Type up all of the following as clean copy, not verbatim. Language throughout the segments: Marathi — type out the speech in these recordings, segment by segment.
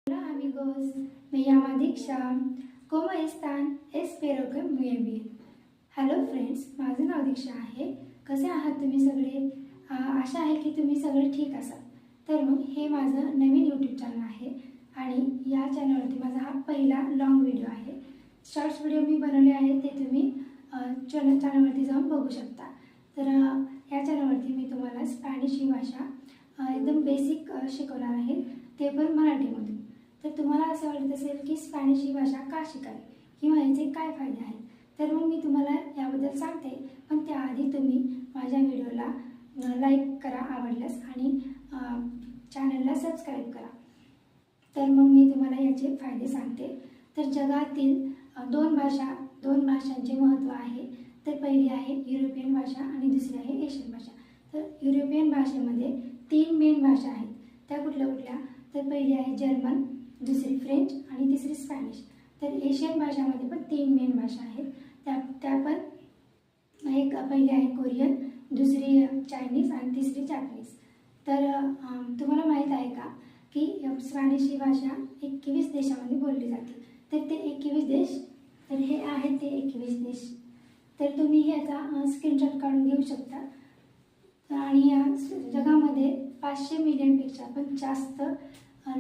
Hola amigos, me llamo Diksha. ¿Cómo están? Espero que muy bien. Hello friends, माझं नाव दीक्षा आहे. कसे आहात तुम्ही सगळे? आशा आहे की तुम्ही सगळे ठीक असाल. तर मग हे माझं नवीन यूट्यूब चॅनल आहे आणि या चॅनलवरती माझा हा पहिला लॉंग व्हिडिओ आहे. शॉर्ट्स व्हिडिओ मी बनवले आहे ते तुम्ही चॅनलवरती जाऊन बघू शकता. तर या चॅनलवरती मी तुम्हाला स्पॅनिश ही भाषा एकदम बेसिक शिकवणार आहे, ते पण मराठीमधून. तर तुम्हाला असं वाटत असेल की स्पॅनिश ही भाषा का शिकावी किंवा याचे काय फायदे आहेत, तर मग मी तुम्हाला याबद्दल सांगते. पण त्याआधी तुम्ही माझ्या व्हिडिओला लाईक करा आवडल्यास आणि चॅनलला सबस्क्राईब करा. तर मग मी तुम्हाला याचे फायदे सांगते. तर जगातील दोन भाषांचे महत्त्व आहे. तर पहिली आहे युरोपियन भाषा आणि दुसरी आहे एशियन भाषा. तर युरोपियन भाषेमध्ये 3 मेन भाषा आहेत. त्या कुठल्या कुठल्या? तर पहिली आहे जर्मन, दुसरी फ्रेंच आणि तिसरी स्पॅनिश. तर एशियन भाषामध्ये पण 3 मेन भाषा आहेत. त्या पण एक पहिली आहे कोरियन, दुसरी चायनीज आणि तिसरी जॅपनीज. तर तुम्हाला माहीत आहे का की स्पॅनिश ही भाषा 21 देशामध्ये बोलली जाते. तर ते 21 देश, तर हे आहेत ते 21 देश. तर तुम्ही ह्याचा स्क्रीनशॉट काढून घेऊ शकता. आणि या जगामध्ये 500 मिलियनपेक्षा पण जास्त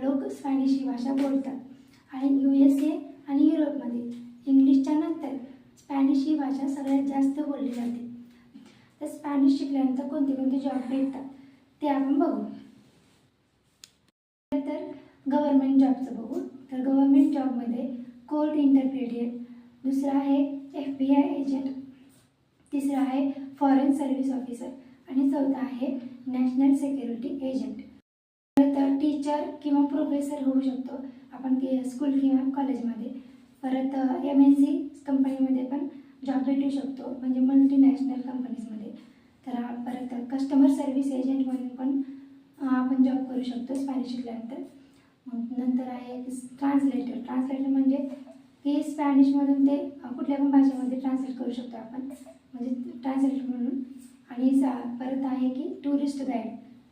लोक स्पॅनिश ही भाषा बोलतात. आणि USA आणि युरोपमध्ये इंग्लिशच्या नंतर स्पॅनिश ही भाषा सगळ्यात जास्त बोलली जाते. तर स्पॅनिश शिकल्यानंतर कोणते कोणते जॉब भेटतात ते आपण बघू. तर गव्हर्नमेंट जॉबचं बघू. तर गव्हर्नमेंट जॉबमध्ये कोर्ट इंटरप्रेटर, दुसरा आहे FBI एजंट, तिसरा आहे फॉरेन सर्व्हिस ऑफिसर आणि चौथा आहे नॅशनल सिक्युरिटी एजंट. तर टीचर किंवा प्रोफेसर होऊ शकतो आपण स्कूल किंवा कॉलेजमध्ये. परत MNC कंपनीमध्ये पण जॉब भेटू शकतो, म्हणजे मल्टीनॅशनल कंपनीजमध्ये. तर परत कस्टमर सर्व्हिस एजंट म्हणून पण आपण जॉब करू शकतो स्पॅनिश शिकल्यानंतर. मग नंतर आहे ट्रान्सलेटर म्हणजे की स्पॅनिशमधून ते कुठल्या पण भाषेमध्ये ट्रान्सलेट करू शकतो आपण, म्हणजे ट्रान्सलेटर म्हणून. आणि परत आहे की टुरिस्ट गाईड,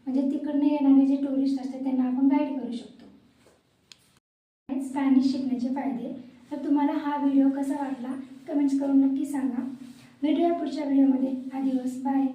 म्हणजे तिकडनं येणारे जे टुरिस्ट असतात त्यांना आपण गाईड करू शकतो. स्पॅनिश शिकण्याचे फायदे. तर तुम्हाला हा व्हिडिओ कसा वाटला कमेंट्स करून नक्की सांगा. भेटूया पुढच्या व्हिडिओमध्ये. आदिवास, बाय.